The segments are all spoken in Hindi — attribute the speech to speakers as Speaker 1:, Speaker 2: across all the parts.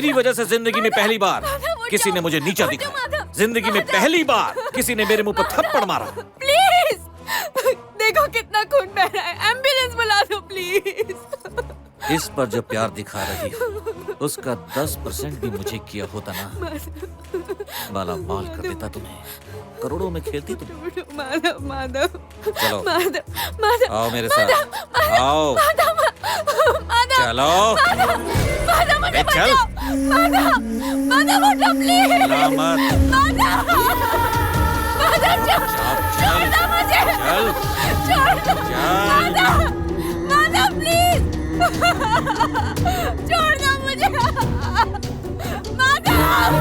Speaker 1: तेरी वजह से जिंदगी में पहली बार किसी ने मुझे नीचा दिखाया। जिंदगी में पहली बार किसी ने मेरे मुंह पर थप्पड़ मारा।
Speaker 2: प्लीज देखो कितना खून बह रहा है, एम्बुलेंस बुला दो प्लीज।
Speaker 1: इस पर जो प्यार दिखा रही हो उसका 10% भी मुझे किया होता ना, माला माल कर देता तुम्हें, करोड़ों में खेलती तुम।
Speaker 2: माधव माधव
Speaker 1: चलो
Speaker 2: माधव माधव
Speaker 1: आओ मेरे साथ, आओ चलो
Speaker 2: माधव
Speaker 1: चल
Speaker 2: माधव उठो प्लीज।
Speaker 1: मत
Speaker 2: माधव छोड़ दो मुझे,
Speaker 1: चल
Speaker 2: छोड़ दो
Speaker 1: चल
Speaker 2: माधव प्लीज छोड़ दो मुझे माधव।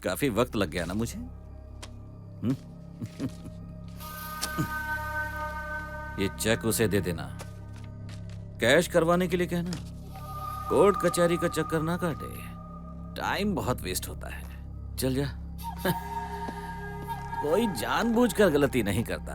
Speaker 1: काफी वक्त लग गया ना मुझे। ये चेक उसे दे देना, कैश करवाने के लिए कहना। कोर्ट कचहरी का चक्कर ना काटे, टाइम बहुत वेस्ट होता है। चल जा। कोई जानबूझकर गलती नहीं करता,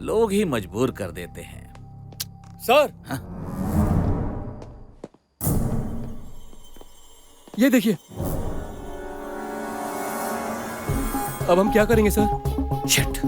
Speaker 1: लोग ही मजबूर कर देते हैं।
Speaker 3: सर
Speaker 1: हाँ?
Speaker 3: ये देखिए, अब हम क्या करेंगे सर?
Speaker 1: शिट।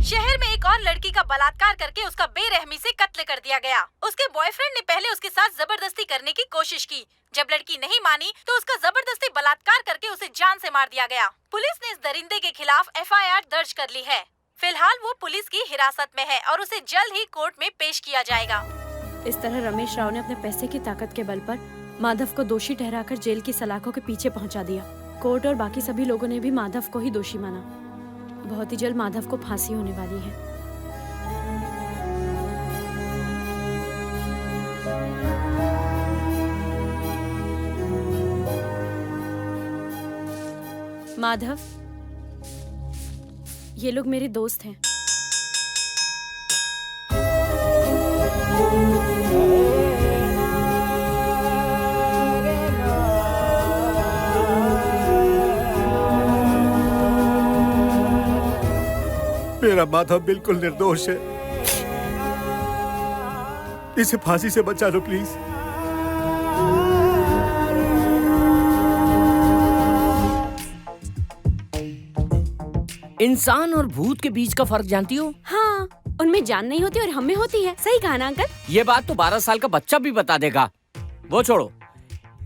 Speaker 4: शहर में एक और लड़की का बलात्कार करके उसका बेरहमी से कत्ल कर दिया गया। उसके बॉयफ्रेंड ने पहले उसके साथ जबरदस्ती करने की कोशिश की। जब लड़की नहीं मानी तो उसका जबरदस्ती बलात्कार करके उसे जान से मार दिया गया। पुलिस ने इस दरिंदे के खिलाफ FIR दर्ज कर ली है। फिलहाल वो पुलिस की हिरासत में है और उसे जल्द ही कोर्ट में पेश किया जाएगा।
Speaker 2: इस तरह रमेश राव ने अपने पैसे की ताकत के बल पर माधव को दोषी ठहराकर जेल की सलाखों के पीछे पहुंचा दिया। कोर्ट और बाकी सभी लोगों ने भी माधव को ही दोषी माना। बहुत ही जल्द माधव को फांसी होने वाली है। माधव, ये लोग मेरे दोस्त हैं।
Speaker 5: मेरा माधव बिल्कुल निर्दोष है, इसे फांसी से बचा लो प्लीज।
Speaker 6: इंसान और भूत के बीच का फर्क जानती हो?
Speaker 2: हाँ, उनमें जान नहीं होती और हमें होती है। सही कहा ना अंकल?
Speaker 6: ये बात तो 12 साल का बच्चा भी बता देगा। वो छोड़ो,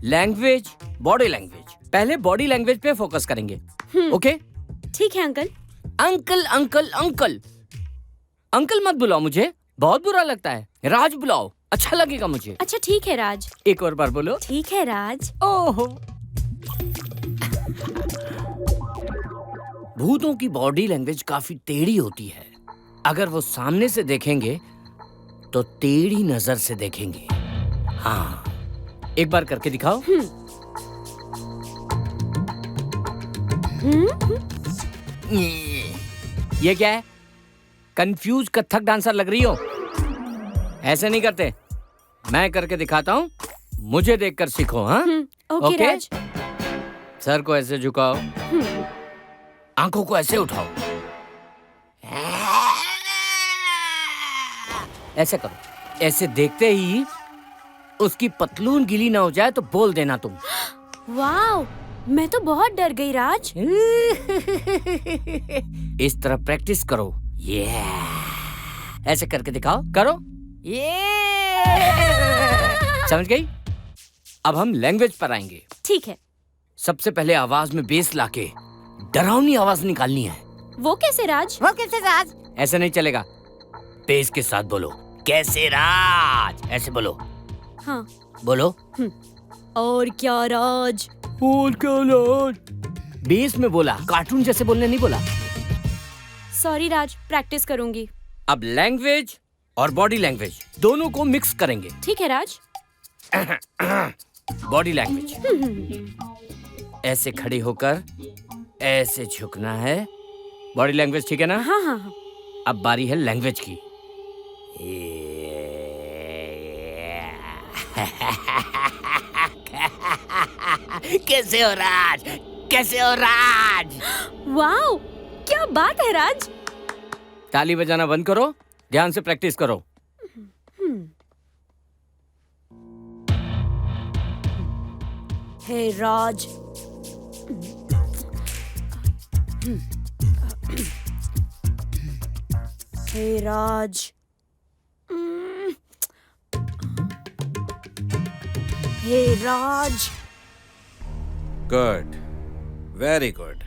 Speaker 6: लैंग्वेज, बॉडी लैंग्वेज। पहले बॉडी लैंग्वेज पे फोकस करेंगे। ओके?
Speaker 2: ठीक है uncle.
Speaker 6: Uncle uncle uncle uncle मत बुलाओ, मुझे बहुत बुरा लगता है। राज बुलाओ, अच्छा लगेगा मुझे।
Speaker 2: अच्छा ठीक है राज।
Speaker 6: एक और बार बोलो।
Speaker 2: ठीक है राज।
Speaker 6: ओहो, भूतों की बॉडी लैंग्वेज काफी टेढ़ी होती है। अगर वो सामने से देखेंगे तो टेढ़ी नजर से देखेंगे। हाँ, एक बार करके दिखाओ। ये क्या है? कंफ्यूज कथक डांसर लग रही हो। ऐसे नहीं करते, मैं करके दिखाता हूँ, मुझे देखकर सीखो। हाँ
Speaker 2: ओके राज।
Speaker 6: सर को ऐसे झुकाओ, आंखों को ऐसे उठाओ, ऐसे करो। ऐसे देखते ही उसकी पतलून गीली ना हो जाए तो बोल देना तुम।
Speaker 2: वाओ, मैं तो बहुत डर गई राज।
Speaker 6: इस तरह प्रैक्टिस करो। ये ऐसे करके दिखाओ, करो। ये समझ गई? अब हम लैंग्वेज पर आएंगे।
Speaker 2: ठीक है।
Speaker 6: सबसे पहले आवाज में बेस लाके डरावनी आवाज निकालनी है।
Speaker 2: वो कैसे राज?
Speaker 6: ऐसे नहीं चलेगा, बेस के साथ बोलो। कैसे राज, ऐसे बोलो।
Speaker 2: हाँ।
Speaker 6: बोलो।
Speaker 2: और क्या राज?
Speaker 6: और क्या राज? बेस में बोला, कार्टून जैसे बोलने नहीं बोला।
Speaker 2: सॉरी राज, प्रैक्टिस करूंगी।
Speaker 6: अब लैंग्वेज और बॉडी लैंग्वेज दोनों को मिक्स करेंगे।
Speaker 2: ठीक है राज।
Speaker 6: बॉडी लैंग्वेज, ऐसे खड़े होकर ऐसे झुकना है। बॉडी लैंग्वेज ठीक है ना?
Speaker 2: हाँ हाँ हाँ।
Speaker 6: अब बारी है लैंग्वेज की। कैसे हो राज, कैसे हो राज?
Speaker 2: वाओ, क्या बात है राज।
Speaker 6: ताली बजाना बंद करो, ध्यान से प्रैक्टिस करो।
Speaker 2: Hey Raj. Hey Raj. Hey Raj.
Speaker 1: Good, very good.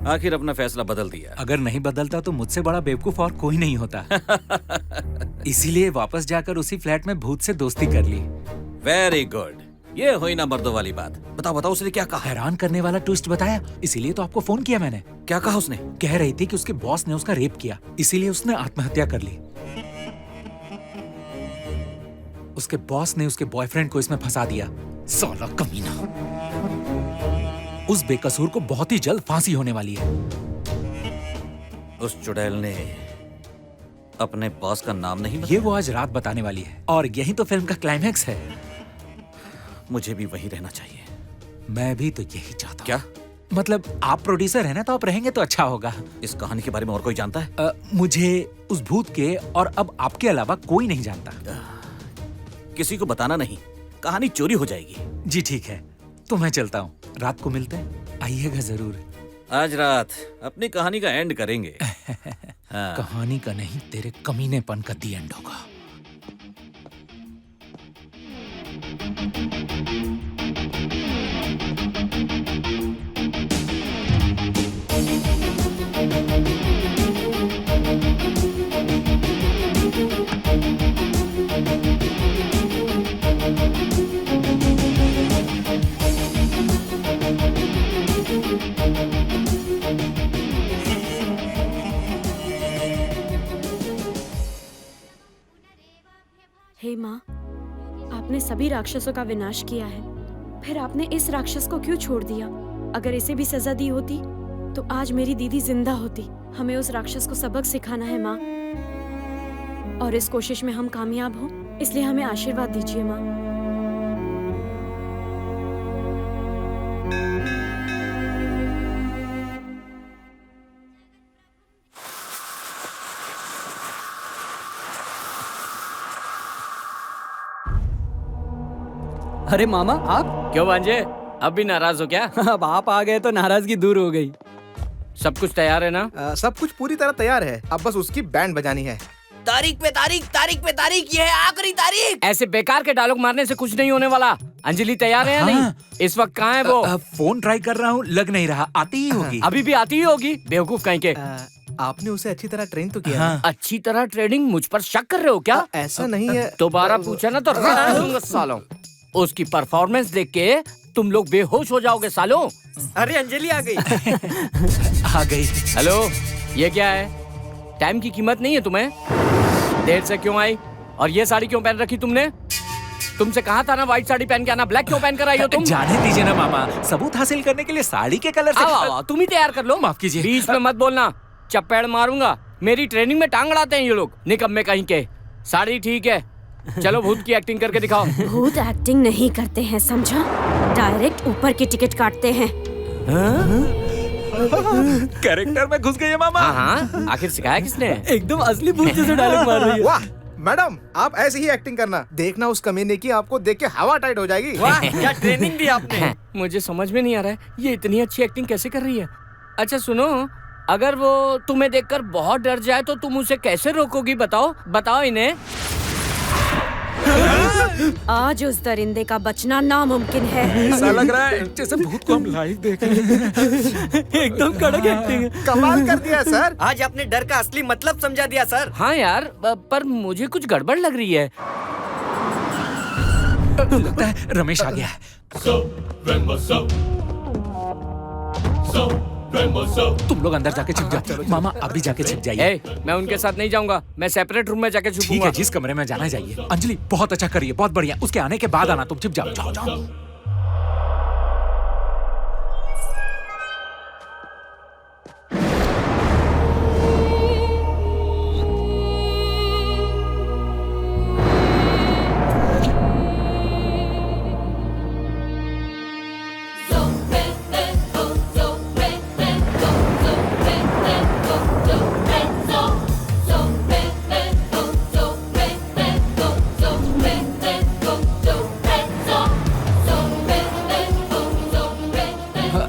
Speaker 1: आखिर अपना फैसला बदल दिया।
Speaker 7: अगर नहीं बदलता तो मुझसे बड़ा बेवकूफ और कोई नहीं होता। इसीलिए वापस जाकर उसी फ्लैट में भूत से दोस्ती कर ली।
Speaker 1: वेरी गुड, ये हुई ना मर्दों वाली बात। बताओ बताओ, उसने क्या कहा?
Speaker 7: हैरान करने वाला ट्विस्ट बताया, इसीलिए तो आपको फोन किया मैंने।
Speaker 1: क्या कहा उसने?
Speaker 7: कह रही थी कि उसके बॉस ने उसका रेप किया, इसीलिए उसने आत्महत्या कर ली। उसके बॉस ने उसके बॉयफ्रेंड को इसमें फंसा दिया। साला कमीना। उस बेकसूर को बहुत ही जल्द फांसी होने वाली है।
Speaker 1: उस चुड़ैल ने अपने बॉस का नाम नहीं
Speaker 7: ये वो आज रात बताने वाली है, और यही तो फिल्म का क्लाइमैक्स है।
Speaker 1: मुझे भी वहीं रहना चाहिए।
Speaker 7: मैं भी तो यही चाहता हूँ।
Speaker 1: क्या
Speaker 7: मतलब आप प्रोड्यूसर है ना, तो आप रहेंगे तो अच्छा होगा।
Speaker 1: इस कहानी के बारे में और कोई जानता है?
Speaker 7: मुझे, उस भूत के और अब आपके अलावा कोई नहीं जानता।
Speaker 1: किसी को बताना नहीं, कहानी चोरी हो जाएगी।
Speaker 7: जी ठीक है, तो मैं चलता हूँ। रात को मिलते हैं, आइएगा जरूर।
Speaker 1: आज रात अपनी कहानी का एंड करेंगे। हाँ।
Speaker 7: कहानी का नहीं, तेरे कमीनेपन का दी एंड होगा।
Speaker 2: हे माँ, आपने सभी राक्षसों का विनाश किया है, फिर आपने इस राक्षस को क्यों छोड़ दिया? अगर इसे भी सजा दी होती तो आज मेरी दीदी जिंदा होती। हमें उस राक्षस को सबक सिखाना है माँ, और इस कोशिश में हम कामयाब हो, इसलिए हमें आशीर्वाद दीजिए माँ।
Speaker 8: अरे मामा, आप?
Speaker 6: क्यों भांजे, अब भी नाराज हो क्या?
Speaker 8: अब आप आ गए तो नाराजगी दूर हो गई।
Speaker 6: सब कुछ तैयार है ना?
Speaker 9: सब कुछ पूरी तरह तैयार है, अब बस उसकी बैंड बजानी है।
Speaker 6: तारीख पे तारीख, तारीख पे तारीख, ये है आखिरी तारीख। ऐसे बेकार के डायलॉग मारने से कुछ नहीं होने वाला। अंजलि तैयार है या नहीं? इस वक्त कहाँ है वो?
Speaker 7: फोन ट्राई कर रहा हूँ, लग नहीं रहा। आती ही होगी।
Speaker 6: अभी भी आती ही होगी, बेवकूफ कहीं के।
Speaker 9: आपने उसे अच्छी तरह ट्रेन तो किया है।
Speaker 6: अच्छी तरह ट्रेनिंग? मुझ पर शक कर रहे हो क्या?
Speaker 9: ऐसा नहीं है।
Speaker 6: दोबारा पूछा ना तो रगड़ दूंगा सालों। उसकी परफॉर्मेंस देख के तुम लोग बेहोश हो जाओगे सालों।
Speaker 8: अरे अंजलि आ गई।
Speaker 7: आ गई।
Speaker 6: हेलो, ये क्या है? टाइम की कीमत नहीं है तुम्हें? देर से क्यों आई? और ये साड़ी क्यों पहन रखी तुमने? तुमसे कहा था ना व्हाइट साड़ी पहन के आना, ब्लैक क्यों पहन कर आई हो तुम?
Speaker 7: जाने दीजिए ना मामा, सबूत हासिल करने के लिए साड़ी के कलर से।
Speaker 6: आओ, तुम ही तैयार कर लो।
Speaker 7: माफ कीजिए।
Speaker 6: बीच में मत बोलना, चपेड़ मारूंगा। मेरी ट्रेनिंग में टांग अड़ाते हैं ये लोग, निकम्मे कहीं के। साड़ी ठीक है, चलो भूत की एक्टिंग करके दिखाओ।
Speaker 2: भूत एक्टिंग नहीं करते हैं, समझा? डायरेक्ट ऊपर की टिकट काटते हैं।
Speaker 7: कैरेक्टर में घुस गई है मामा।
Speaker 6: हाँ हाँ, आखिर सिखाया किसने?
Speaker 8: एकदम असली भूत जैसे डायलॉग मार रही है।
Speaker 9: वाह, मैडम आप ऐसे ही एक्टिंग करना, देखना उस कमीने की आपको देख के हवा टाइट हो जाएगी।
Speaker 8: वाह क्या ट्रेनिंग दी आपने।
Speaker 6: मुझे समझ में नहीं आ रहा है ये इतनी अच्छी एक्टिंग कैसे कर रही है। अच्छा सुनो, अगर वो तुम्हें देखकर बहुत डर जाए तो तुम उसे कैसे रोकोगी? बताओ बताओ इन्हें।
Speaker 2: आज उस दरिंदे का बचना नामुमकिन है।
Speaker 7: ऐसा लग रहा है जैसे भूत को हम लाइव देख रहे हैं।
Speaker 8: एकदम कड़क एक्टिंग है।
Speaker 9: कमाल कर दिया सर।
Speaker 8: आज आपने डर का असली मतलब समझा दिया सर।
Speaker 6: हाँ यार, पर मुझे कुछ गड़बड़ लग रही है।
Speaker 7: लगता है रमेश आ गया है। तुम लोग अंदर जाके छिप जाओ। मामा अभी जाके छिप जाइए।
Speaker 6: मैं उनके साथ नहीं जाऊंगा, मैं सेपरेट रूम में जाके
Speaker 7: ठीक
Speaker 6: छुपूंगा।
Speaker 7: है, जिस कमरे में जाना जाइए। अंजलि बहुत अच्छा करिए, बहुत बढ़िया। उसके आने के बाद आना, तुम छिप जाओ। जाओ जाओ।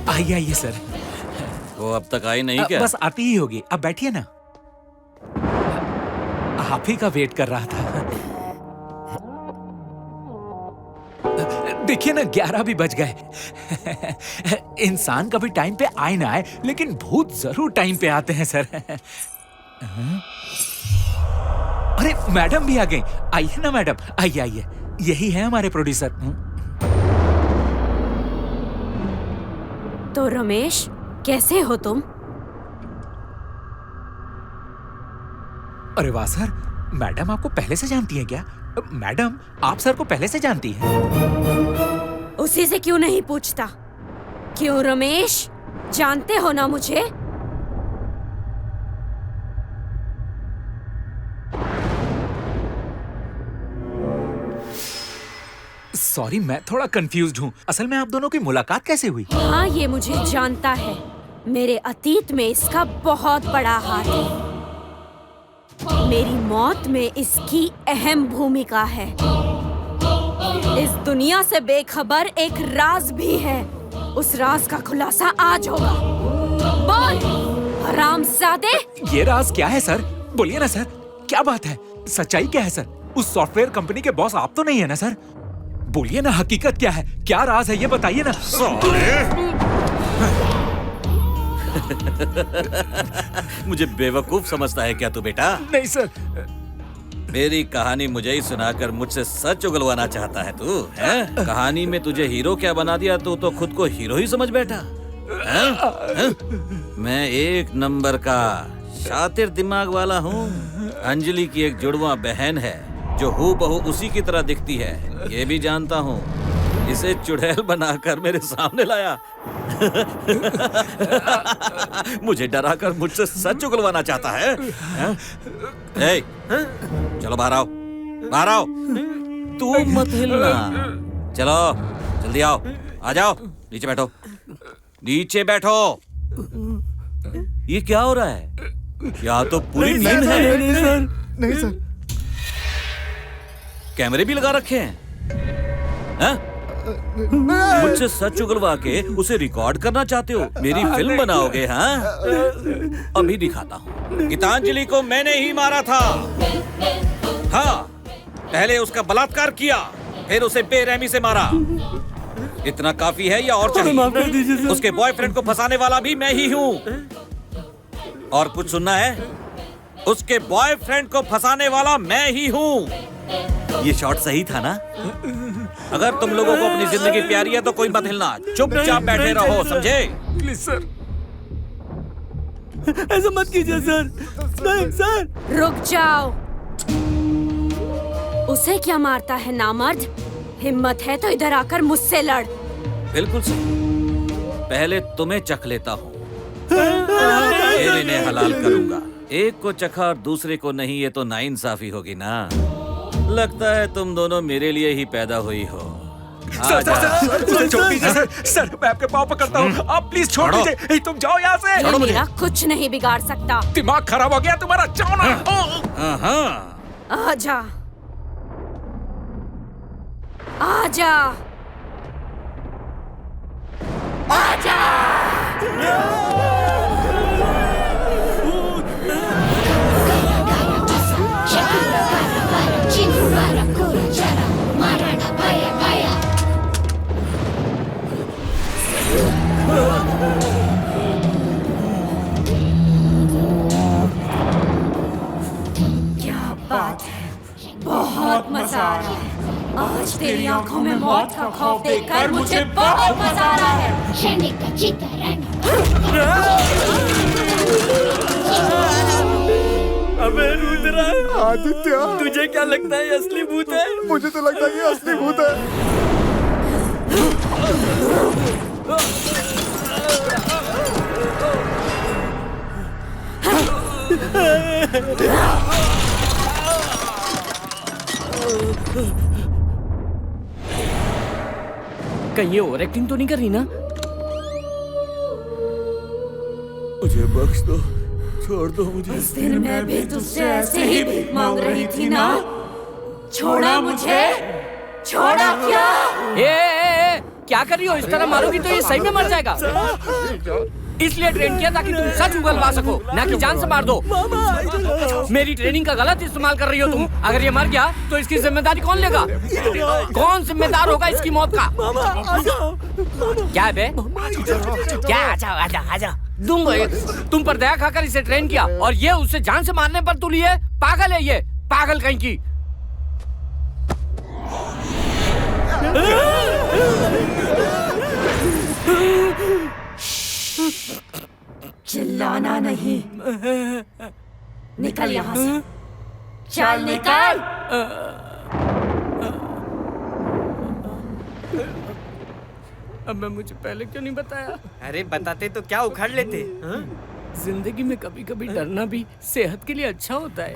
Speaker 7: आइए आइए सर।
Speaker 1: वो अब तक आई नहीं क्या?
Speaker 7: बस आती ही होगी। अब बैठिए ना। आप ही का वेट कर रहा था। देखिए ना 11 भी बज गए। इंसान कभी टाइम पे आए ना आए, लेकिन भूत जरूर टाइम पे आते हैं सर। अरे मैडम भी आ गई। आइए ना मैडम, आइए आइए। यही है हमारे प्रोड्यूसर।
Speaker 2: तो रमेश, कैसे हो तुम?
Speaker 7: अरे वाह सर, मैडम आपको पहले से जानती है क्या? मैडम आप सर को पहले से जानती हैं?
Speaker 2: उसी से क्यों नहीं पूछता? क्यों रमेश, जानते हो ना मुझे?
Speaker 7: सॉरी, मैं थोड़ा कंफ्यूज्ड हूँ। असल में आप दोनों की मुलाकात कैसे हुई?
Speaker 2: हाँ, ये मुझे जानता है। मेरे अतीत में इसका बहुत बड़ा हाथ है। मेरी मौत में इसकी अहम भूमिका है। इस दुनिया से बेखबर एक राज भी है। उस राज का खुलासा आज होगा। बोल हरामजादे।
Speaker 7: ये राज क्या है सर? बोलिए ना सर, क्या बात है? सच्चाई क्या है सर? उस सॉफ्टवेयर कंपनी के बॉस आप तो नहीं है ना सर? बोलिए ना, हकीकत क्या है? क्या राज है ये बताइए ना।
Speaker 1: मुझे बेवकूफ समझता है क्या तू बेटा?
Speaker 7: नहीं सर।
Speaker 1: मेरी कहानी मुझे ही सुनाकर मुझसे सच उगलवाना चाहता है तू? हैं? कहानी में तुझे हीरो क्या बना दिया, तू तो खुद को हीरो ही समझ बैठा। हैं? मैं एक नंबर का शातिर दिमाग वाला हूँ। अंजलि की एक जुड़वा बहन है जो हूबहू उसी की तरह दिखती है, ये भी जानता हूँ। इसे चुड़ैल बनाकर मेरे सामने लाया। मुझे डराकर मुझसे सच उगलवाना चाहता है। ए, चलो बाहर आओ, बाहर आओ। तू मत हिलना। चलो जल्दी आओ, आ जाओ। नीचे बैठो, नीचे बैठो। ये क्या हो रहा है? यहाँ तो पूरी नींद है।
Speaker 9: नहीं सर, नहीं सर।
Speaker 1: कैमरे भी लगा रखे हैं? मुझसे सच उगलवा के उसे रिकॉर्ड करना चाहते हो? मेरी फिल्म बनाओगे? हाँ, अभी दिखाता हूँ। गीतांजलि को मैंने ही मारा था। हाँ, पहले उसका बलात्कार किया, फिर उसे बेरहमी से मारा। इतना काफी है या और चाहिए? उसके बॉयफ्रेंड को फंसाने वाला भी मैं ही हूँ। और कुछ सुनना है? उसके बॉयफ्रेंड को फंसाने वाला मैं ही हूँ। ये शॉट सही था ना? अगर तुम लोगों को अपनी जिंदगी प्यारी है तो कोई मत हिलना, चुपचाप बैठे रहो, समझे?
Speaker 8: प्लीज सर, ऐसा मत कीजिए सर। नहीं सर।
Speaker 2: रुक जाओ। उसे क्या मारता है नामर्द? हिम्मत है तो इधर आकर मुझसे लड़।
Speaker 1: बिल्कुल सही। पहले तुम्हें चख लेता हूँ, फिर इन्हें हलाल करूंगा। एक को चखा और दूसरे को नहीं, ये तो नाइंसाफी होगी ना। लगता है तुम दोनों मेरे लिए ही पैदा हुई हो।
Speaker 7: सर छोड़ दीजिए सर। सर मैं आपके पाँव पकड़ता हूँ, आप प्लीज छोड़ दीजिए। तुम जाओ यहाँ से।
Speaker 2: ये मेरा कुछ नहीं बिगाड़ सकता।
Speaker 7: दिमाग खराब हो गया तुम्हारा, जाओ ना।
Speaker 1: हाँ,
Speaker 2: आजा, आजा, आजा। क्या बात है, बहुत मजा आ रहा है। आज तेरी आंखों में मौत का खौफ देखकर मुझे बहुत मजा आ रहा है।
Speaker 8: अबे रुद्रा,
Speaker 9: आदित्य,
Speaker 8: तुझे क्या लगता है ये असली भूत है?
Speaker 9: मुझे तो लगता है ये असली भूत है।
Speaker 6: कहीं ये ओवर एक्टिंग तो नहीं कर रही ना?
Speaker 5: मुझे बख्श दो, छोड़ दो मुझे।
Speaker 2: उस दिन मैं भी तुझसे ऐसे ही भीख मांग रही थी ना? छोड़ा मुझे, छोड़ा क्या?
Speaker 6: ए, क्या कर रही हो? इस तरह मारोगी तो ये सही में मर जाएगा। इसलिए ट्रेन किया ताकि तुम सच उगलवा सको, ना कि जान से मार दो। मेरी ट्रेनिंग का गलत इस्तेमाल कर रही हो तुम। अगर ये मर गया तो इसकी जिम्मेदारी कौन लेगा? कौन जिम्मेदार होगा इसकी मौत का? क्या है बे? क्या? आजा आजा आजा, दूंगा एक। तुम पर दया खाकर इसे ट्रेन किया और ये उसे जान से मारने पर तुली है। पागल है ये, पागल कहीं की।
Speaker 2: चिल्लाना नहीं, निकल यहाँ से, चल निकल।
Speaker 6: अब मैं मुझे पहले क्यों नहीं बताया?
Speaker 8: अरे बताते तो क्या उखाड़ लेते। हाँ?
Speaker 6: जिंदगी में कभी कभी डरना भी सेहत के लिए अच्छा होता है।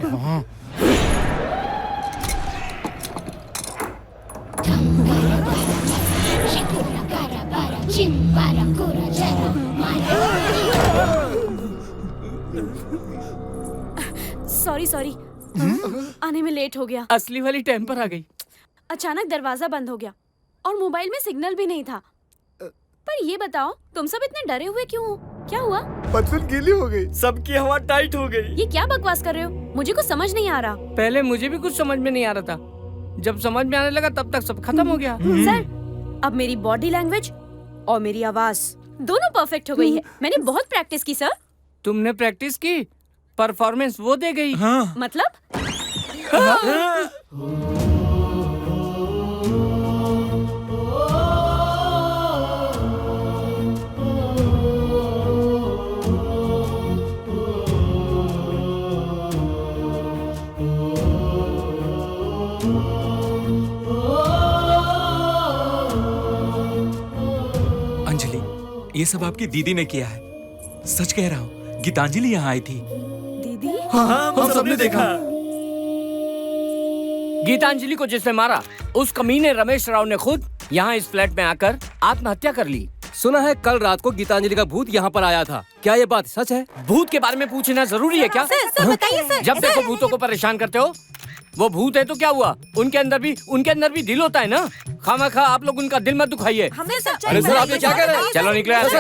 Speaker 2: सॉरी सॉरी, आने में लेट हो गया।
Speaker 6: असली वाली टेम्पर आ गई।
Speaker 2: अचानक दरवाजा बंद हो गया और मोबाइल में सिग्नल भी नहीं था। पर ये बताओ, तुम सब इतने डरे हुए क्यों हो? क्या हुआ?
Speaker 9: बचपन गीली हो गई।
Speaker 8: सबकी हवा टाइट हो गई।
Speaker 2: ये क्या बकवास कर रहे हो? मुझे कुछ समझ नहीं आ रहा।
Speaker 6: पहले मुझे भी कुछ समझ में नहीं आ रहा था। जब समझ में आने लगा तब तक सब खत्म हो गया।
Speaker 2: सर, अब मेरी बॉडी लैंग्वेज और मेरी आवाज दोनों परफेक्ट हो गई है। मैंने बहुत प्रैक्टिस की सर।
Speaker 6: तुमने प्रैक्टिस की, परफॉर्मेंस वो दे गई।
Speaker 7: हाँ।
Speaker 2: मतलब?
Speaker 7: अंजलि, ये सब आपकी दीदी ने किया है। सच कह रहा हूँ, गीतांजलि यहाँ आई थी।
Speaker 2: दीदी?
Speaker 8: हाँ, हम सबने देखा।
Speaker 6: गीतांजलि को जिसने मारा, उस कमीने रमेश राव ने खुद यहाँ इस फ्लैट में आकर आत्महत्या कर ली।
Speaker 3: सुना है कल रात को गीतांजलि का भूत यहाँ पर आया था। क्या ये बात सच है?
Speaker 6: भूत के बारे में पूछना जरूरी है क्या?
Speaker 4: सर बताइए सर।
Speaker 6: जब देखो भूतों को परेशान करते हो। वो भूत है तो क्या हुआ? उनके अंदर भी दिल होता है ना। खामा खा आप लोग उनका दिल मत दुखाइए।
Speaker 4: हमें सच्चाई
Speaker 3: अरे सर, आप ये क्या कह रहे हैं?
Speaker 6: चलो निकले यहाँ से।